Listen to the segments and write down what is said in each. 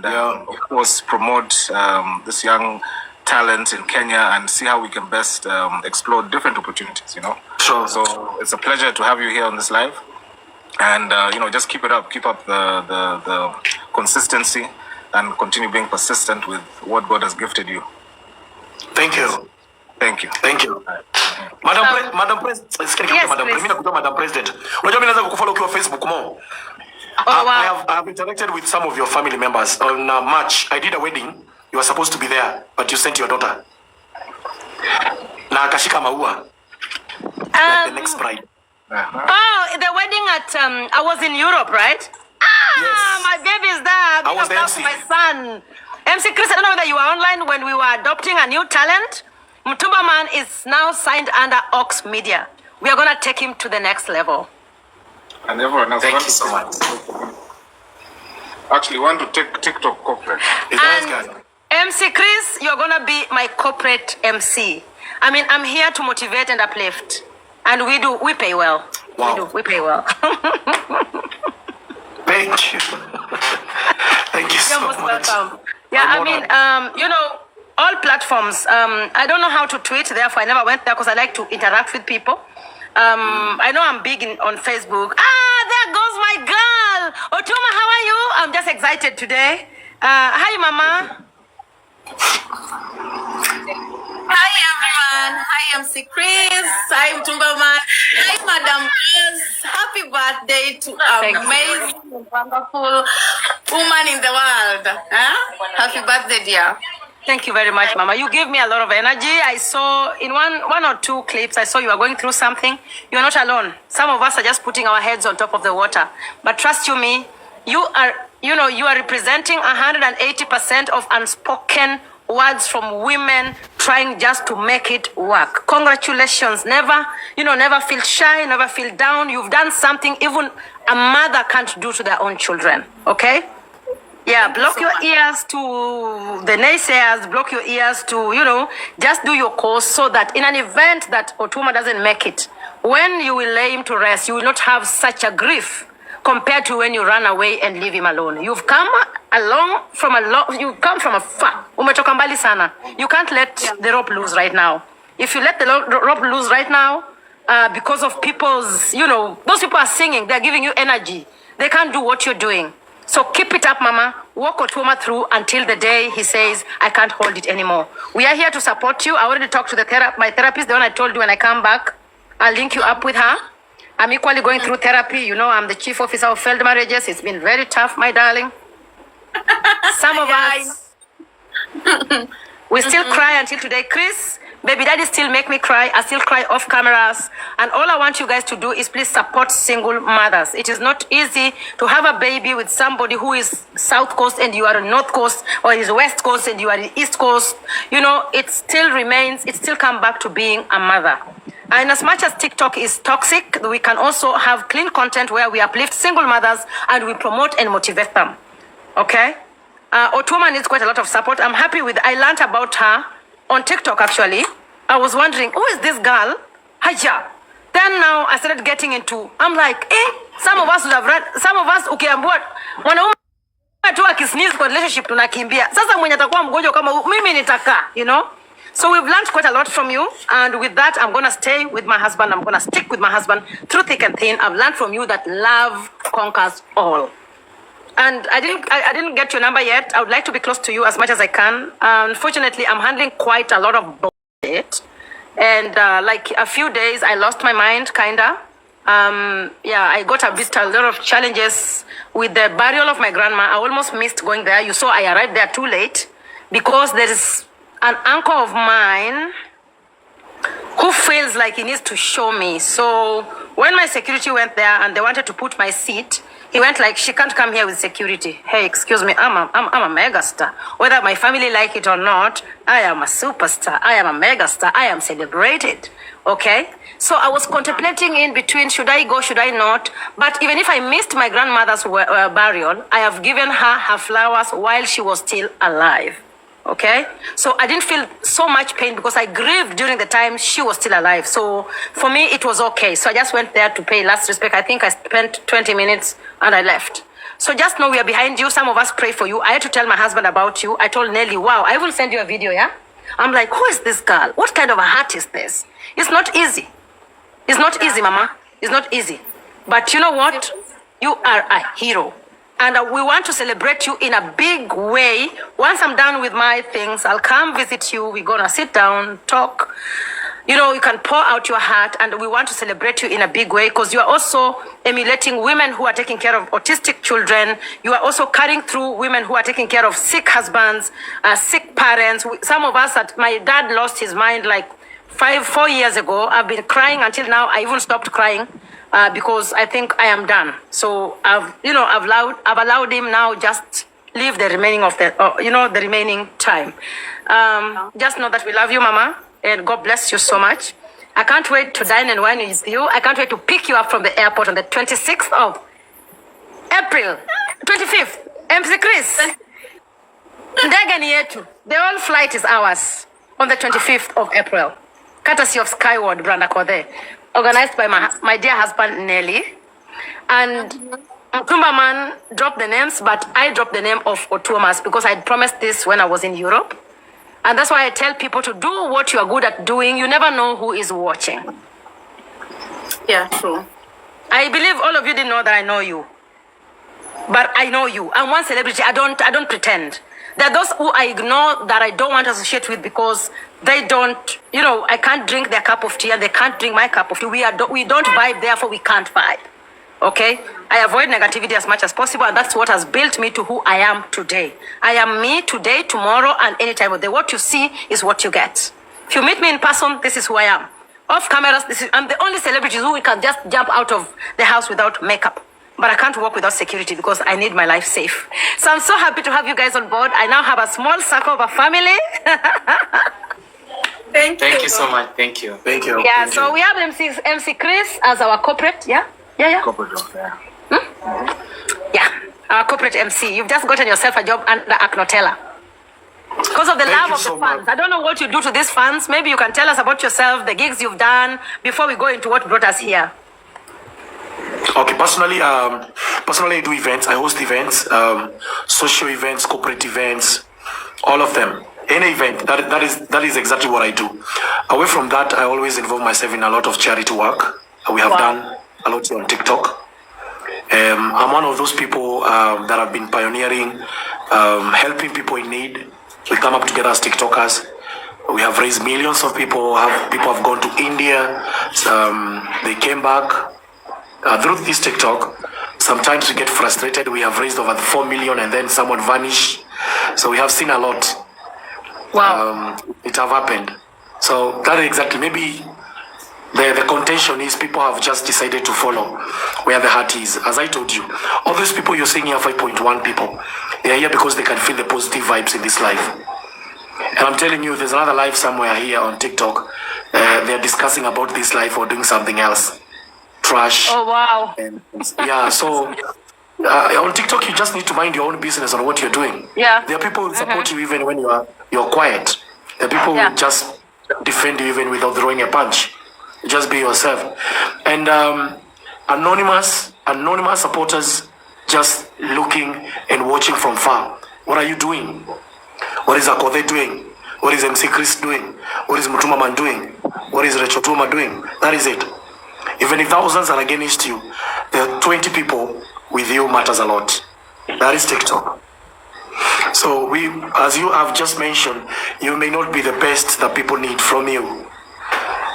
of course, promote this young talent in Kenya and see how we can best explore different opportunities, Sure. So it's a pleasure to have you here on this live. And, just keep it up. Keep up the consistency and continue being persistent with what God has gifted you. Thank you. Thank you. Thank you. Madam President. Yes, Madam President. Unajua mimi naweza kukufollow kwa Facebook more. I have interacted with some of your family members on March. I did a wedding. You were supposed to be there, but you sent your daughter. Na akashika maua. Like the next bride. Oh, the wedding at I was in Europe, right? Yes. My baby is there. I was the MC. My son. MC Chris, I don't know whether you were online when we were adopting a new talent. Mtumba Man is now signed under Ox Media. We are going to take him to the next level. And everyone else. Thank you so much. Actually, want to take TikTok corporate. And MC Chris, you're going to be my corporate MC. I mean, I'm here to motivate and uplift. And we pay well. Wow. We pay well. Thank you. Thank you so You're most much. welcome. Yeah, I mean, all platforms. I don't know how to tweet, therefore I never went there because I like to interact with people. I know I'm big on Facebook. There goes my girl. Otuma, how are you? I'm just excited today. Hi, Mama. Hi everyone. Hi, MC Chris. Hi, Mtumba Man. Hi, Madam Rose. Happy birthday to amazing, wonderful woman in the world. Happy birthday, dear. Thank you very much, Mama. You give me a lot of energy. I saw in one or two clips, I saw you are going through something. You're not alone. Some of us are just putting our heads on top of the water. But trust you me, you are representing 180% of unspoken words from women trying just to make it work. Congratulations. Never feel shy, never feel down. You've done something even a mother can't do to their own children. Okay? Yeah, block your ears to the naysayers, block your ears to, just do your course so that in an event that Otuma doesn't make it, when you will lay him to rest, you will not have such a grief compared to when you run away and leave him alone. You've come from afar. Umetoka mbali sana. You can't let the rope loose right now. If you let the rope loose right now, because of people's, those people are singing, they're giving you energy. They can't do what you're doing. So keep it up, Mama. Walk Otuma through until the day he says, I can't hold it anymore. We are here to support you. I already talked to my therapist, the one I told you when I come back. I'll link you up with her. I'm equally going through therapy. I'm the chief officer of failed marriages. It's been very tough, my darling. Some of us, we still cry until today. Chris, baby daddy still make me cry. I still cry off cameras. And all I want you guys to do is please support single mothers. It is not easy to have a baby with somebody who is South Coast and you are North Coast, or is West Coast and you are the East Coast. It still come back to being a mother. And as much as TikTok is toxic, we can also have clean content where we uplift single mothers and we promote and motivate them. Okay? Otuma needs quite a lot of support. I learned about her on TikTok, actually. I was wondering, who is this girl? Haja. Then now I started getting into, I'm like, some of us would have read, some of us, ukiambiwa, wanaume tu akisneeze kwa relationship tunakimbia. Sasa mwenye atakuwa mgonjwa kama mimi nitakaa, So we've learned quite a lot from you. And with that, I'm going to stay with my husband. I'm going to stick with my husband through thick and thin. I've learned from you that love conquers all. And I didn't get your number yet. I would like to be close to you as much as I can. Unfortunately, I'm handling quite a lot of bullshit. And like a few days, I lost my mind, kinda. I got a lot of challenges with the burial of my grandma. I almost missed going there. You saw I arrived there too late because there is an uncle of mine who feels like he needs to show me. So when my security went there and they wanted to put my seat, he went like, she can't come here with security. Hey, excuse me, I'm a megastar. Whether my family like it or not, I am a superstar. I am a megastar. I am celebrated. Okay? So I was contemplating in between, should I go, should I not? But even if I missed my grandmother's burial, I have given her flowers while she was still alive. Okay, so I didn't feel so much pain because I grieved during the time she was still alive. So for me, it was okay. So I just went there to pay last respect. I think I spent 20 minutes and I left. So just know we are behind you. Some of us pray for you. I had to tell my husband about you. I told Nelly, wow, I will send you a video, yeah? I'm like, who is this girl? What kind of a heart is this? It's not easy. It's not easy, Mama. It's not easy. But you know what? You are a hero. And we want to celebrate you in a big way. Once I'm done with my things, I'll come visit you. We're going to sit down, talk. You know, you can pour out your heart, and we want to celebrate you in a big way because you are also emulating women who are taking care of autistic children. You are also carrying through women who are taking care of sick husbands, sick parents. Some of us, my dad lost his mind like 4 years ago. I've been crying until now. I even stopped crying because I think I am done. So I've allowed him now just live the remaining of the remaining time. Just know that we love you, Mama. And God bless you so much. I can't wait to dine and wine with you. I can't wait to pick you up from the airport on the 26th of April. 25th. MC Chris. Ndege ni yetu. The whole flight is ours on the 25th of April. Courtesy of Skyward, Brand Akothee. Organized by my dear husband, Nelly. And Mtumba Man dropped the names, but I dropped the name of Otuomas because I promised this when I was in Europe. And that's why I tell people to do what you are good at doing. You never know who is watching. Yeah, true. I believe all of you didn't know that I know you. But I know you. I'm one celebrity. I don't pretend. There are those who I ignore that I don't want to associate with because they don't, I can't drink their cup of tea and they can't drink my cup of tea. We don't vibe, therefore we can't vibe. Okay? I avoid negativity as much as possible, and that's what has built me to who I am today. I am me today, tomorrow, and any time of the day. What you see is what you get. If you meet me in person, this is who I am. Off cameras, I'm the only celebrity who can just jump out of the house without makeup. But I can't walk without security because I need my life safe. So I'm so happy to have you guys on board. I now have a small circle of a family. Thank you so much. Thank you. Thank you. Yeah, Thank so you. we have MC Chris as our corporate. Yeah. Corporate job, yeah. Yeah, our corporate MC. You've just gotten yourself a job under Aknotela. Because of the Thank love you of the so fans. much. I don't know what you do to these fans. Maybe you can tell us about yourself, the gigs you've done, before we go into what brought us here. Okay, personally, I do events. I host events, social events, corporate events, all of them. Any event, that is exactly what I do. Away from that, I always involve myself in a lot of charity work. We have done a lot on TikTok. I'm one of those people that have been pioneering, helping people in need. We come up together as TikTokers. We have raised millions of people. People have gone to India. They came back through this TikTok. Sometimes we get frustrated. We have raised over 4 million and then someone vanish. So we have seen a lot. Wow. It have happened. So that is exactly, maybe the contention is people have just decided to follow where the heart is. As I told you, all those people you're seeing here, 5.1 people, they are here because they can feel the positive vibes in this life. And I'm telling you, there's another life somewhere here on TikTok. They're discussing about this life or doing something else. Trash. Oh, wow. And, yeah, so on TikTok, you just need to mind your own business on what you're doing. Yeah. There are people who support you even when you're quiet. There are people who just defend you even without throwing a punch. Just be yourself. And anonymous supporters just looking and watching from far. What are you doing? What is Akothee doing? What is MC Chris doing? What is Mutuma Man doing? What is Rachel Tuma doing? That is it. Even if thousands are against you, there are 20 people with you matters a lot. That is TikTok. So as you have just mentioned, you may not be the best that people need from you.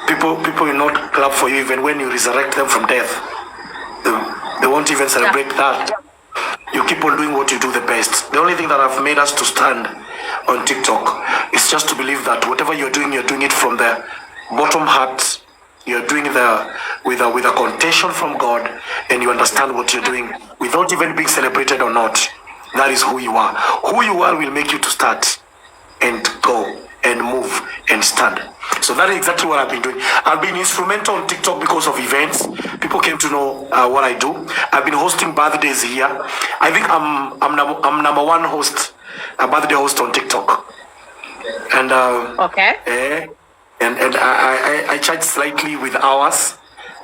People will not clap for you even when you resurrect them from death. They won't even celebrate that. You keep on doing what you do the best. The only thing that have made us to stand on TikTok is just to believe that whatever you're doing it from the bottom heart. You're doing with a contention from God, and you understand what you're doing without even being celebrated or not. That is who you are. Who you are will make you to start and go and move and stand. So that is exactly what I've been doing. I've been instrumental on TikTok because of events. People came to know what I do. I've been hosting birthdays here. I think I'm number one host, a birthday host on TikTok. And Okay. And I charge slightly with hours,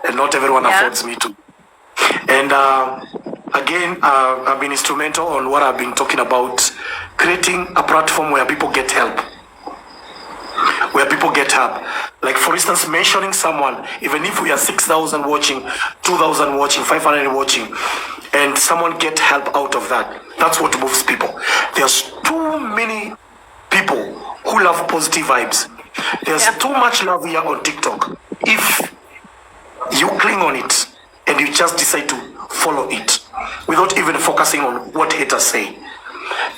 and not everyone affords me to. And Again, I've been instrumental on what I've been talking about, creating a platform where people get help. Like, for instance, mentioning someone, even if we are 6,000 watching, 2,000 watching, 500 watching, and someone get help out of that, that's what moves people. There's too many people who love positive vibes. There's too much love here on TikTok. If you cling on it and you just decide to follow it without even focusing on what haters say,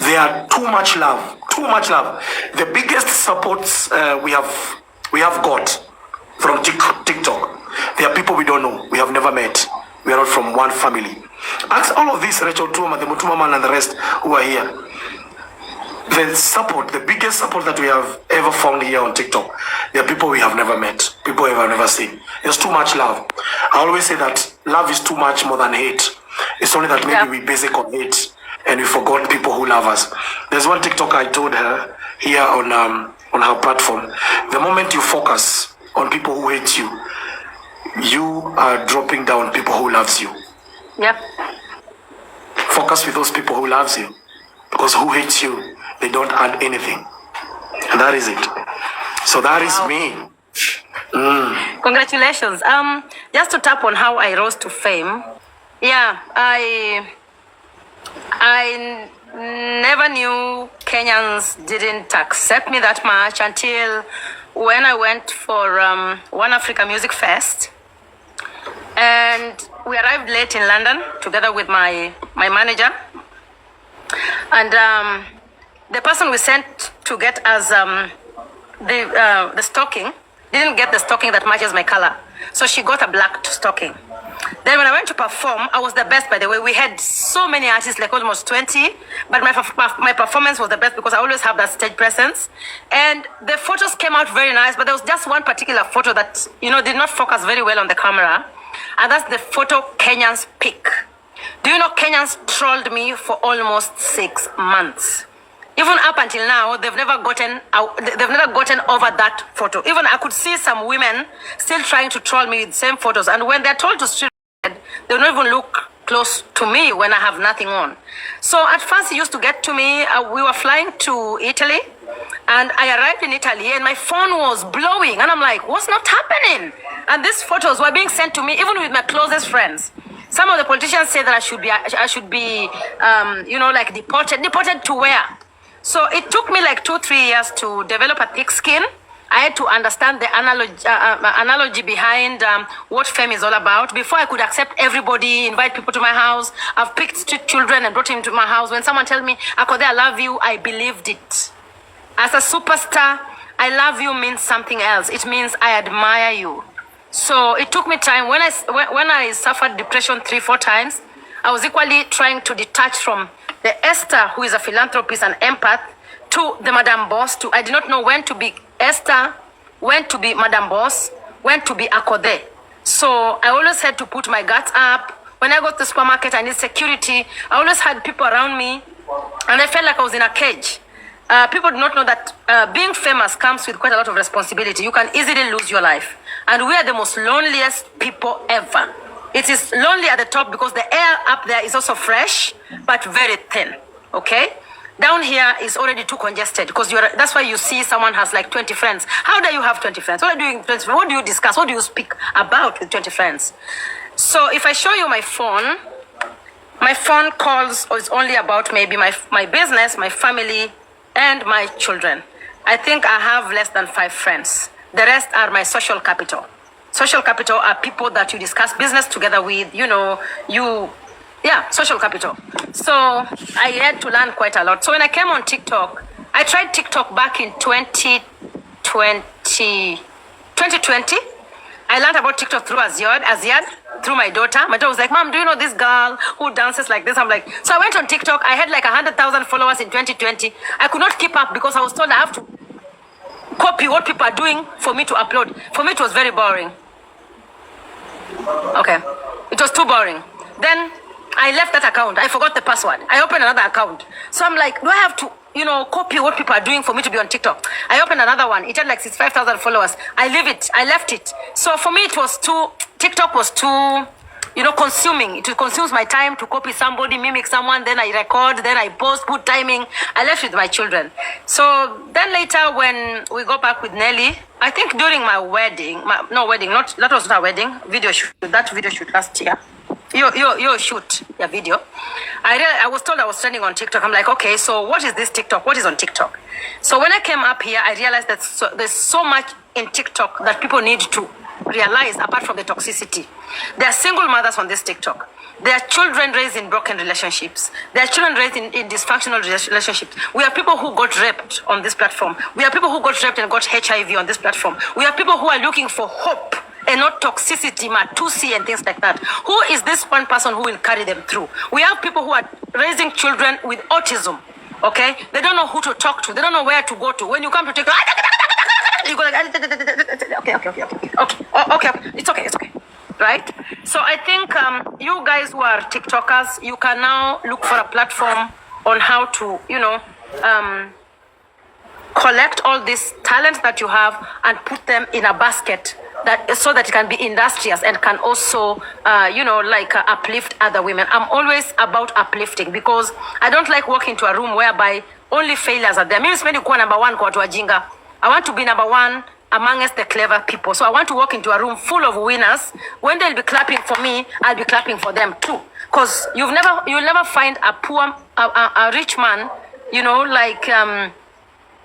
there are too much love. The biggest supports we have got from TikTok. There are people we don't know, we have never met. We are not from one family. Ask all of these, Rachel Tuma, the Mutuma man, and the rest who are here. The biggest support that we have ever found here on TikTok, there are people we have never met, people we have never seen. There's too much love. I always say that love is too much more than hate. It's only that maybe we basic on hate and we forgot people who love us. There's one TikToker I told her here on her platform, the moment you focus on people who hate you, you are dropping down people who loves you. Yep. Focus with those people who loves you, because who hates you, they don't add anything. And that is it. So that is me. Congratulations. Just to tap on how I rose to fame. Yeah, I never knew Kenyans didn't accept me that much until when I went for One Africa Music Fest. And we arrived late in London together with my manager. And the person we sent to get us the stocking didn't get the stocking that matches my color. So she got a black stocking. Then when I went to perform, I was the best, by the way. We had so many artists, like almost 20, but my performance was the best because I always have that stage presence. And the photos came out very nice, but there was just one particular photo that, did not focus very well on the camera. And that's the photo Kenyans pick. Do you know Kenyans trolled me for almost 6 months? Even up until now, they've never gotten over that photo. Even I could see some women still trying to troll me with the same photos. And when they're told to street, they don't even look close to me when I have nothing on. So at first, it used to get to me. We were flying to Italy, and I arrived in Italy, and my phone was blowing. And I'm like, what's not happening? And these photos were being sent to me, even with my closest friends. Some of the politicians say that I should be, like deported to where? So it took me like 2-3 years to develop a thick skin. I had to understand the analogy behind what fame is all about. Before I could accept everybody, invite people to my house. I've picked street children and brought them to my house. When someone tells me, Akothee, I love you, I believed it. As a superstar, I love you means something else. It means I admire you. So it took me time. When I suffered depression 3-4 times, I was equally trying to detach from the Esther, who is a philanthropist and empath, to the Madam Boss. I did not know when to be Esther, when to be Madam Boss, when to be Akothee. So I always had to put my guards up. When I go to the supermarket, I need security. I always had people around me, and I felt like I was in a cage. People do not know that being famous comes with quite a lot of responsibility. You can easily lose your life. And we are the most loneliest people ever. It is lonely at the top because the air up there is also fresh, but very thin, okay? Down here is already too congested because that's why you see someone has like 20 friends. How do you have 20 friends? What are you doing with 20 friends? What do you discuss? What do you speak about with 20 friends? So if I show you my phone calls is only about maybe my business, my family, and my children. I think I have less than 5 friends. The rest are my social capital. Social capital are people that you discuss business together with, social capital. So I had to learn quite a lot. So when I came on TikTok, I tried TikTok back in 2020. I learned about TikTok through Aziad, through my daughter. My daughter was like, Mom, do you know this girl who dances like this? I'm like, so I went on TikTok. I had like 100,000 followers in 2020. I could not keep up because I was told I have to copy what people are doing for me to upload. For me, it was very boring. Okay. It was too boring. Then I left that account. I forgot the password. I opened another account. So I'm like, do I have to, copy what people are doing for me to be on TikTok? I opened another one. It had like 65,000 followers. I left it. So for me, TikTok was too consuming. It consumes my time to copy somebody, mimic someone, then I record, then I post, put timing. I left with my children. So then later when we go back with Nelly, I think during my wedding, that was not a wedding, that video shoot last year. Your shoot, your video. I was told I was trending on TikTok. I'm like, okay, so what is this TikTok? What is on TikTok? So when I came up here, I realized that there's so much in TikTok that people need to realize apart from the toxicity. There are single mothers on this TikTok. There are children raised in broken relationships. There are children raised in dysfunctional relationships. We have people who got raped on this platform. We have people who got raped and got HIV on this platform. We have people who are looking for hope and not toxicity, matusi, and things like that. Who is this one person who will carry them through? We have people who are raising children with autism, okay? They don't know who to talk to. They don't know where to go to. When you come to TikTok, you go like, okay, it's okay, right? So I think you guys who are TikTokers, you can now look for a platform on how to, collect all this talent that you have and put them in a basket so that it can be industrious and can also, uplift other women. I'm always about uplifting because I don't like walking to a room whereby only failures are there. Mimi sipendi kuwa number one kwa watu wajinga. I want to be number one amongst the clever people. So I want to walk into a room full of winners. When they'll be clapping for me, I'll be clapping for them too. Because you'll never find a rich man,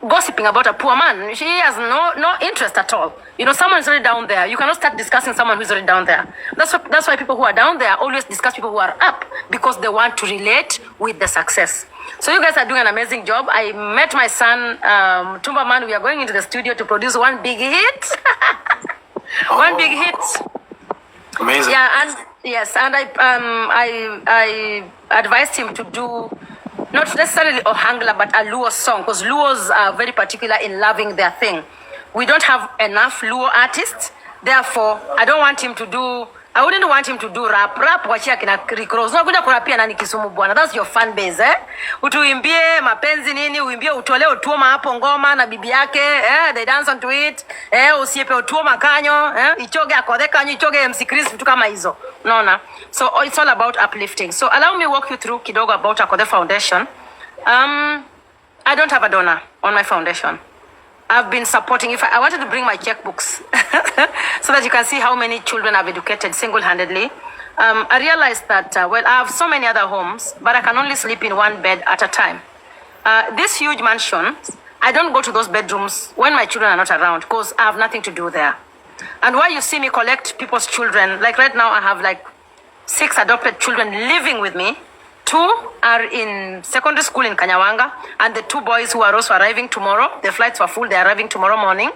gossiping about a poor man. She has no interest at all. Someone is already down there. You cannot start discussing someone who's already down there. That's why people who are down there always discuss people who are up because they want to relate with the success. So you guys are doing an amazing job. I met my son, Tumba Man. We are going into the studio to produce one big hit. One big hit. Amazing. Yeah, and yes, and I advised him to do not necessarily Ohangla, but a Luo song, because Luos are very particular in loving their thing. We don't have enough Luo artists, therefore, I wouldn't want him to do rap. Rap wachia kina Recross. No kuja kurapia nani Kisumu bwana. That's your fan base, eh? Utuimbie mapenzi nini, uimbie utole utuoma hapo ngoma na bibi yake, they dance onto it. Usiepe utuoma kanyo, ichoge Akothee kanyo, ichoge MC Chris, vitu kama hizo. Unaona? So it's all about uplifting. So allow me walk you through kidogo about Akothee Foundation. I don't have a donor on my foundation. I've been supporting. I wanted to bring my checkbooks so that you can see how many children I've educated single-handedly. I realized that, I have so many other homes, but I can only sleep in one bed at a time. This huge mansion, I don't go to those bedrooms when my children are not around because I have nothing to do there. And why you see me collect people's children, like right now I have like 6 adopted children living with me. 2 are in secondary school in Kanyawanga, and the 2 boys who are also arriving tomorrow. The flights were full. They're arriving tomorrow morning.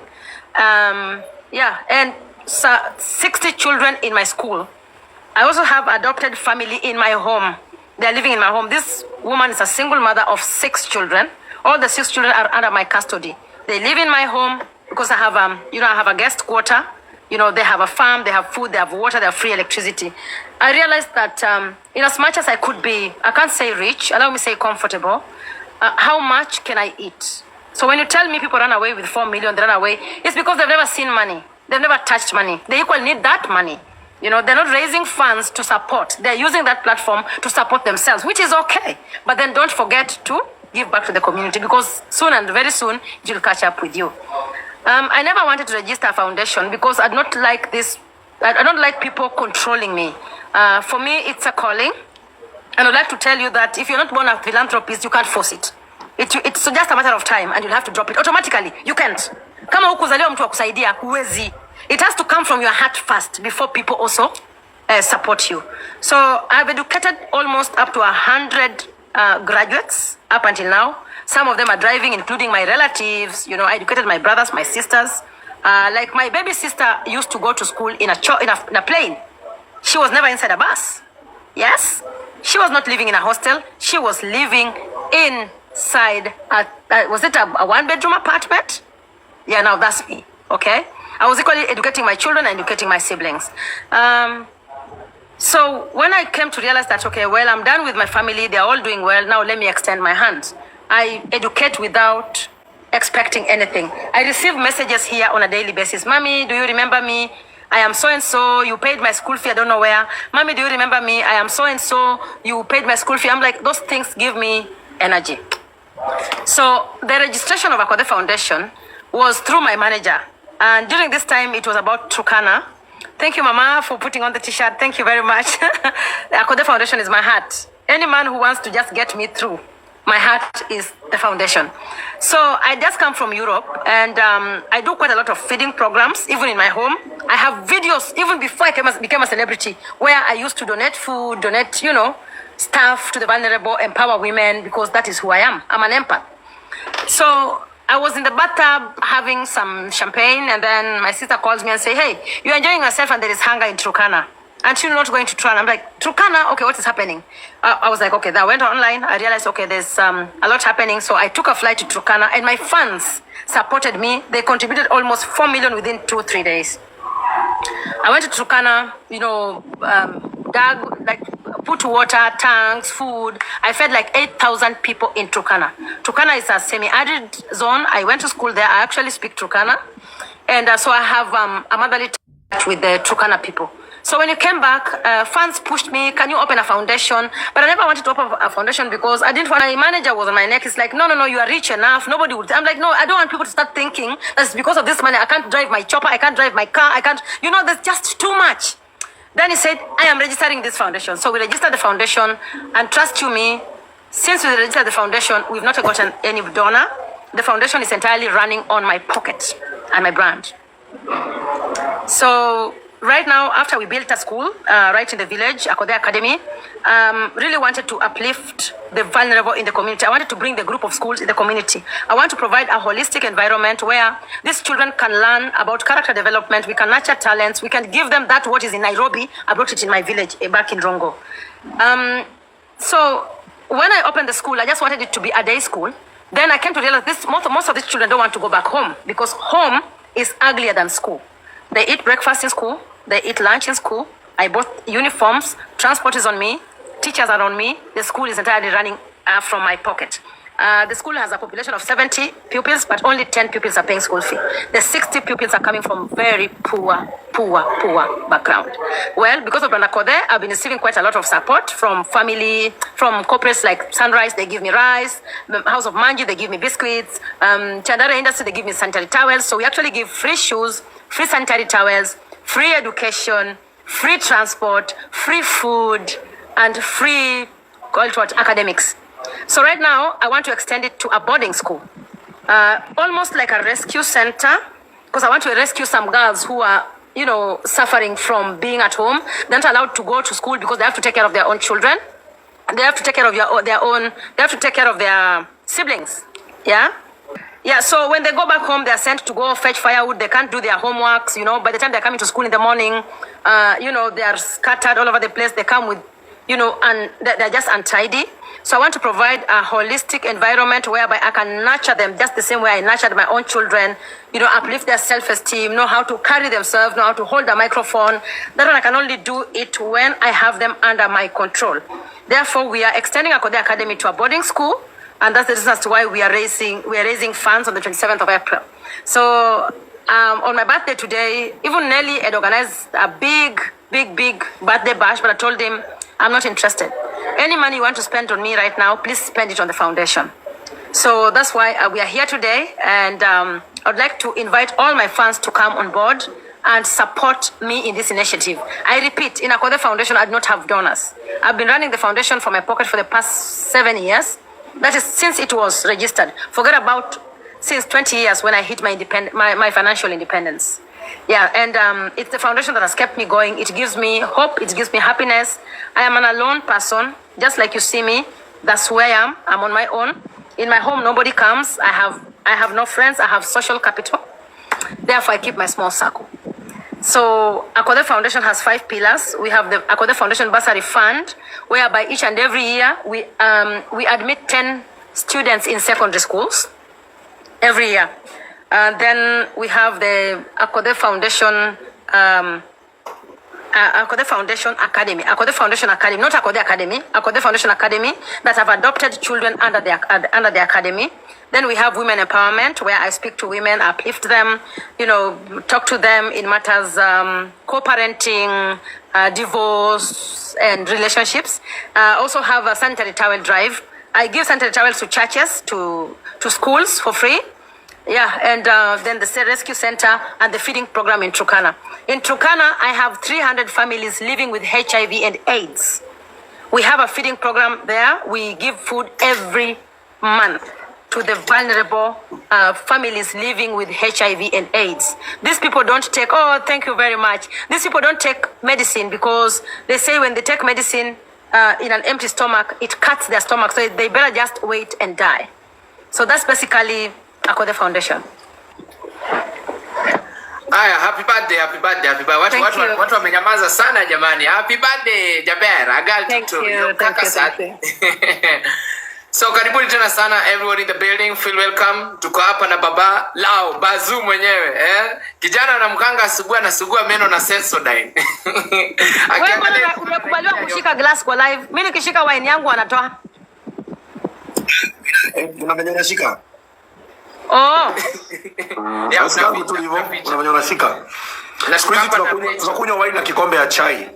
And 60 children in my school. I also have adopted family in my home. They're living in my home. This woman is a single mother of 6 children. All the 6 children are under my custody. They live in my home because I have, I have a guest quarter. They have a farm, they have food, they have water, they have free electricity. I realized that in as much as I could be, I can't say rich, allow me say comfortable, how much can I eat? So when you tell me people run away with 4 million, they run away, it's because they've never seen money. They've never touched money. They equally need that money. They're not raising funds to support. They're using that platform to support themselves, which is okay. But then don't forget to give back to the community because soon and very soon, it will catch up with you. I never wanted to register a foundation because I don't like this. I don't like people controlling me. For me, it's a calling. And I'd like to tell you that if you're not born a philanthropist, you can't force it. It's just a matter of time and you'll have to drop it. Automatically, you can't. Kama hukuzaliwa mtu wa kusaidia, huwezi. It has to come from your heart first before people also support you. So I've educated almost up to 100 graduates up until now. Some of them are driving, including my relatives. I educated my brothers, my sisters. Like my baby sister used to go to school in a plane. She was never inside a bus. Yes? She was not living in a hostel. She was living inside was it a 1-bedroom apartment? Yeah, now that's me. Okay? I was equally educating my children and educating my siblings. So when I came to realize that, okay, well, I'm done with my family. They're all doing well. Now let me extend my hand. I educate without expecting anything. I receive messages here on a daily basis. Mommy, do you remember me? I am so and so, you paid my school fee, I don't know where. Mommy, do you remember me? I am so and so, you paid my school fee. I'm like, those things give me energy. So the registration of Akothee Foundation was through my manager. And during this time, it was about Turkana. Thank you, Mama, for putting on the t-shirt. Thank you very much. The Akothee Foundation is my heart. Any man who wants to just get me through, my heart is the foundation. So I just come from Europe, and I do quite a lot of feeding programs, even in my home. I have videos, even before I became a celebrity, where I used to donate food, donate, stuff to the vulnerable, empower women, because that is who I am. I'm an empath. So I was in the bathtub having some champagne, and then my sister calls me and say, hey, you're enjoying yourself and there is hunger in Turkana. And you're not going to Turkana. I'm like, Turkana? Okay, what is happening? I was like, okay, then I went online. I realized, okay, there's a lot happening. So I took a flight to Turkana, and my fans supported me. They contributed almost 4 million within 2-3 days. I went to Turkana, dug, put water, tanks, food. I fed like 8,000 people in Turkana. Turkana is a semi-arid zone. I went to school there. I actually speak Turkana. And so I have a motherly touch with the Turkana people. So when you came back, fans pushed me, can you open a foundation? But I never wanted to open a foundation because I didn't want, my manager was on my neck. It's like, no, you are rich enough. Nobody would. I'm like, no, I don't want people to start thinking that's because of this money. I can't drive my chopper. I can't drive my car. I can't, there's just too much. Then he said, I am registering this foundation. So we registered the foundation, and trust you me, since we registered the foundation, we've not gotten any donor. The foundation is entirely running on my pocket and my brand. So right now, after we built a school right in the village, Akothee Academy, really wanted to uplift the vulnerable in the community. I wanted to bring the group of schools in the community. I want to provide a holistic environment where these children can learn about character development. We can nurture talents. We can give them that what is in Nairobi. I brought it in my village back in Rongo. So when I opened the school, I just wanted it to be a day school. Then I came to realize most of these children don't want to go back home because home is uglier than school. They eat breakfast in school. They eat lunch in school. I bought uniforms. Transport is on me. Teachers are on me. The school is entirely running from my pocket. The school has a population of 70 pupils, but only 10 pupils are paying school fee. The 60 pupils are coming from very poor background. Well, because of Akothee, I've been receiving quite a lot of support from family, from corporates like Sunrise. They give me rice. The House of Manji, they give me biscuits. Chandara Industry, they give me sanitary towels. So we actually give free shoes, free sanitary towels, free education, free transport, free food, and free academics. So right now, I want to extend it to a boarding school, almost like a rescue center, because I want to rescue some girls who are, suffering from being at home. They're not allowed to go to school because they have to take care of their own children. They have to take care of they have to take care of their siblings. Yeah, so when they go back home, they're sent to go fetch firewood. They can't do their homeworks, By the time they're coming to school in the morning, they are scattered all over the place. They come with, and they're just untidy. So I want to provide a holistic environment whereby I can nurture them just the same way I nurtured my own children, uplift their self-esteem, know how to carry themselves, know how to hold a microphone. That one I can only do it when I have them under my control. Therefore, we are extending Akothee Academy to a boarding school. And that's the reason as to why we are raising funds on the 27th of April. So on my birthday today, even Nelly had organized a big birthday bash, but I told him, I'm not interested. Any money you want to spend on me right now, please spend it on the foundation. So that's why we are here today. And I'd like to invite all my fans to come on board and support me in this initiative. I repeat, in Akothee Foundation, I do not have donors. I've been running the foundation from my pocket for the past 7 years. That is since it was registered. Forget about since 20 years when I hit my financial independence. Yeah, and it's the foundation that has kept me going. It gives me hope. It gives me happiness. I am an alone person, just like you see me. That's who I am. I'm on my own. In my home, nobody comes. I have no friends. I have social capital. Therefore, I keep my small circle. So Akothee Foundation has 5 pillars. We have the Akothee Foundation Bursary Fund, whereby each and every year we admit 10 students in secondary schools every year. Then we have the Akothee Foundation Akothee Foundation Academy. Akothee Foundation Academy, not Akothee Academy. Akothee Foundation Academy that have adopted children under the academy. Then we have women empowerment, where I speak to women, uplift them, talk to them in matters co-parenting, divorce, and relationships. Also have a sanitary towel drive. I give sanitary towels to churches, to schools for free. Yeah, and then the rescue center and the feeding program in Turkana. In Turkana, I have 300 families living with HIV and AIDS. We have a feeding program there. We give food every month to the vulnerable families living with HIV and AIDS. These people don't take, thank you very much. These people don't take medicine because they say when they take medicine in an empty stomach, it cuts their stomach. So they better just wait and die. So that's basically Akothee Foundation. Aya, happy birthday. Watu wamenyamaza sana jamani. Happy birthday, Jaber. Thank you. So karibuni tena sana everyone in the building. Feel welcome. Tuko hapa na baba lao Bazu mwenyewe, Kijana anamkanga anasugua meno na Sensodyne. Wewe unakubaliwa kushika glass kwa live. Mimi nikishika wine yangu anatoa. Unafanya unashika? Ya usikangu tu hivyo, unafanya unashika. Na siku hizi tunakunywa wine na kikombe ya chai.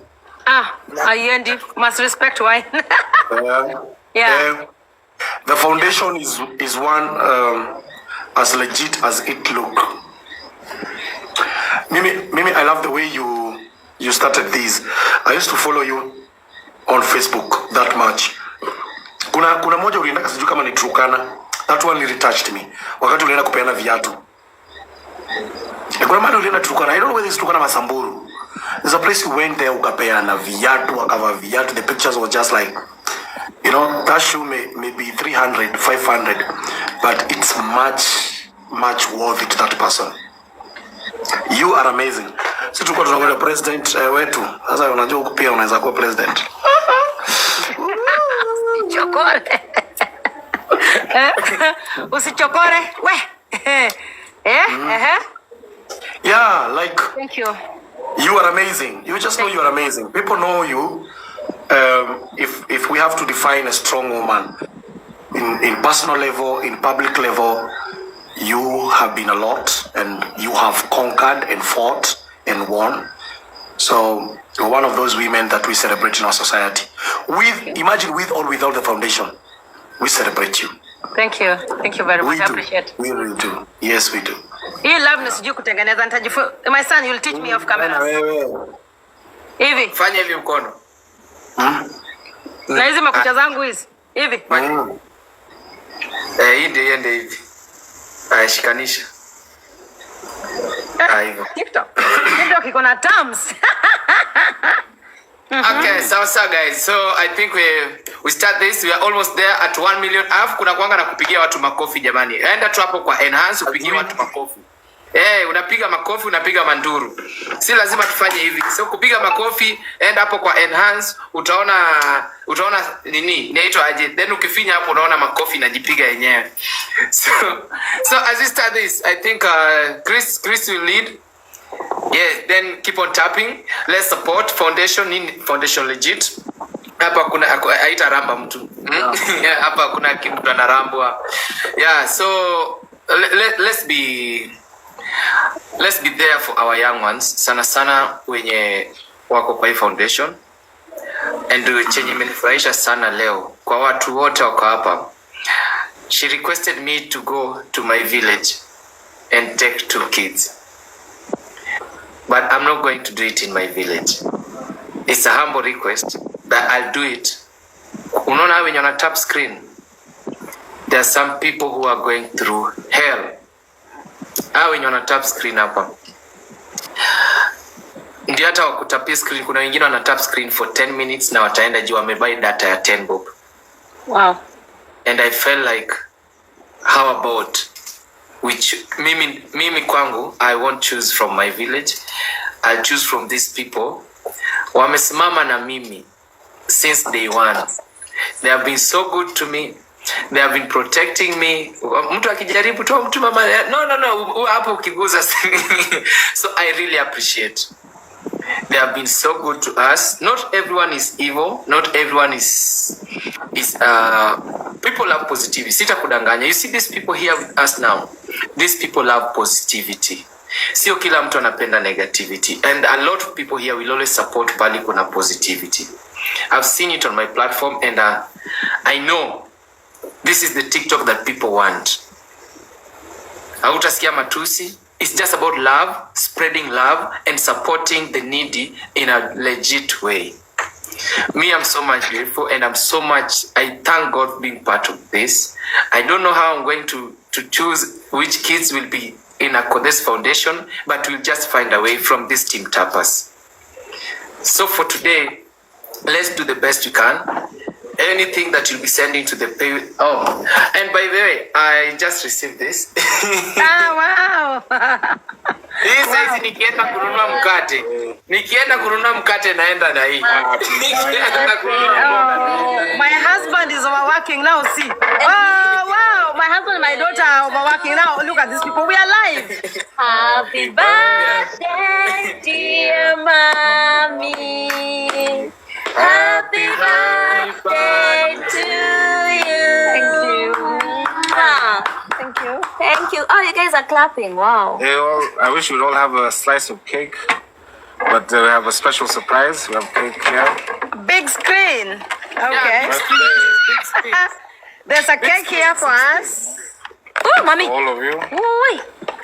Ayendi, must respect wine. Yeah. The foundation is one as legit as it look. Mimi, I love the way you started this. I used to follow you on Facebook that much. Kuna moja ulienda sijui kama ni Turkana. That one really touched me. Wakati ulienda kupeana viatu. Kuna mahali ulienda Turkana. I don't know whether it's Turkana Masamburu. There's a place you went there ukapeana viatu, wakava viatu. The pictures were just like, that shoe may be 300, 500, but it's much worth it to that person. You are amazing. Si tulikuwa tunangoja president wetu. Sasa unajua huko pia unaweza kuwa president. Usichokore. Usichokore. We. Yeah, like. Thank you. You are amazing. You just know you are amazing. People know you. If we have to define a strong woman in personal level, in public level, you have been a lot and you have conquered and fought and won. So you're one of those women that we celebrate in our society. Imagine with or without the foundation, we celebrate you. Thank you. Thank you very much. I appreciate it. We really do. Yes, we do. You love me, sijui kutengeneza nitajifunza. My son, you'll teach me off camera. Hivi. Fanya hivi mkono. Na hizi makucha zangu hizi. Hivi. Hii ndio iende hivi. Shikanisha. Hivyo. TikTok. TikTok iko na terms. Okay, so guys, so I think we start this. We are almost there at 1 million. Kuna kuanga na kupigia watu makofi jamani. Enda tu hapo kwa enhance upigie watu makofi. Unapiga makofi, unapiga manduru. Si lazima tufanye hivi. So kupiga makofi, enda hapo kwa enhance, utaona nini? Inaitwa aje? Then ukifinya hapo unaona makofi inajipiga yenyewe. So as we start this, I think Chris will lead. Yes, then keep on tapping. Let's support foundation legit. Hapa kuna haita ramba mtu. Hapa kuna kitu anarambwa. Yeah, so let's be there for our young ones. Sana wenye wako kwa hii foundation. And chenye imenifurahisha sana leo kwa watu wote wako hapa. She requested me to go to my village and take 2 kids. But I'm not going to do it in my village. It's a humble request, but I'll do it. Unaona when you're on a tap screen, there are some people who are going through hell. When you're on a tap screen hapa. Ndio hata wakutapia screen, kuna wengine wana tap screen for 10 minutes na wataenda juu wamebuy data ya 10 bob. Wow. And I felt like, how about mimi kwangu, I won't choose from my village. I'll choose from these people. Wamesimama na mimi since day one. They have been so good to me. They have been protecting me. Mtu akijaribu tu mtu mama, no, hapo ukiguza. So I really appreciate. They have been so good to us. Not everyone is evil. Not everyone is people love positivity. Sita kudanganya. You see these people here with us now. These people love positivity. Sio kila mtu anapenda negativity. And a lot of people here will always support pali kuna positivity. I've seen it on my platform, and I know this is the TikTok that people want. Hautasikia matusi. It's just about love, spreading love, and supporting the needy in a legit way. Me, I'm so much grateful, and I thank God for being part of this. I don't know how I'm going to choose which kids will be in Akothee's foundation, but we'll just find a way from this team Tapas. So for today, let's do the best we can. Anything that you'll be sending to the pay. Oh, and by the way, I just received this. Wow. This says nikienda kununua mkate. Nikienda kununua mkate naenda na hii. My husband is overworking now, see. Oh, wow. My husband and my daughter are overworking now. Look at these people. We are live. Happy birthday, dear mommy. Happy birthday to you. Thank you. Thank you. Oh, you guys are clapping. Wow. Hey, well, I wish we'd all have a slice of cake, but we have a special surprise. We have cake here. Big screen. Okay. Yeah, There's a cake here for us. Oh, mommy. All of you. Wait.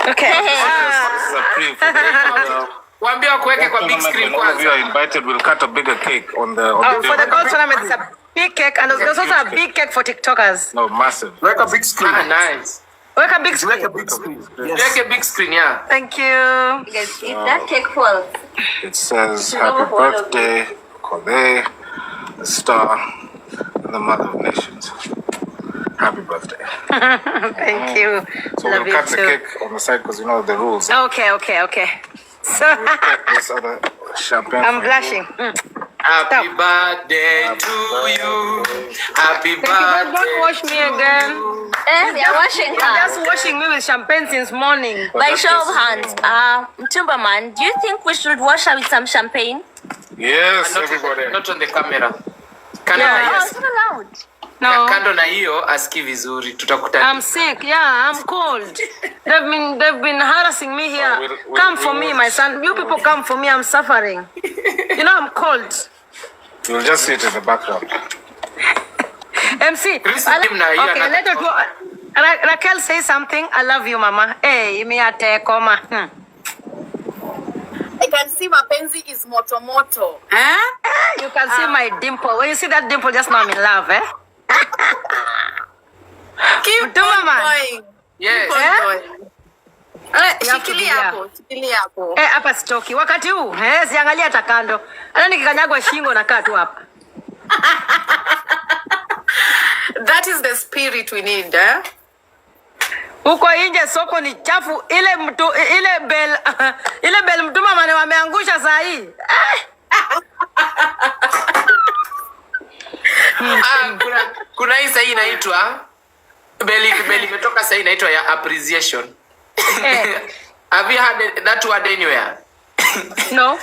Okay. This is a pre for the Waambia kuweke kwa big tournament. screen When all of you kwanza. are invited, we'll cut a bigger cake on the For the day. gold tournament, it's a big cake, and there's also a big cake for TikTokers. No, massive. Like a big screen. Nice. Like a big Like screen. a big screen. Like a big screen, yeah. Thank you. You guys, if that cake falls, It says, "Happy birthday, Akothee, the star, and the mother of nations." Happy birthday. Thank you. So Love we'll you cut the too. cake on the side because you know the rules. Okay. So This other champagne. I'm for you. blushing. Happy birthday to you. Happy Thank you. Don't birthday. wash me again. they are washing You're hands. just washing me with champagne since morning. By show of hands, Mtumba man, do you think we should wash her with some champagne? Yes, Not everybody. Not on the camera. Kando Yeah. na hiyo. Oh, it's not allowed. No. Kando na hiyo aski vizuri. Tutakutana. I'm sick. Yeah, I'm cold. They've been harassing me here. Come for me, my son. You people come for me. I'm suffering. You know I'm cold. You'll just sit in the background. MC. Chris, Okay, him na hiyo let her go. Raquel, say something. I love you, mama. Hey, me ate koma. I can see mapenzi is moto moto. You can see my dimple. When you see that dimple, just know I'm in love, eh? Keep Mtuma on man. going. Yes. Keep on Eh? going. You have to be Shikilia hapo. Hapa sitoki. Wakati huu, siangalia hata kando. Hata nikikanyagwa shingo nakaa tu hapa. That is the spirit we need, eh? Huko nje soko ni chafu. Ile bel Mtuma mane wameangusha saa hii. Kuna hii sahii inaitwa beli imetoka sahii inaitwa ya appreciation. Have you heard that word anywhere? No.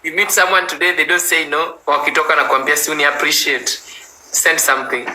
You meet someone today, they don't say no. Wakitoka na kuambia si uni appreciate. Send something.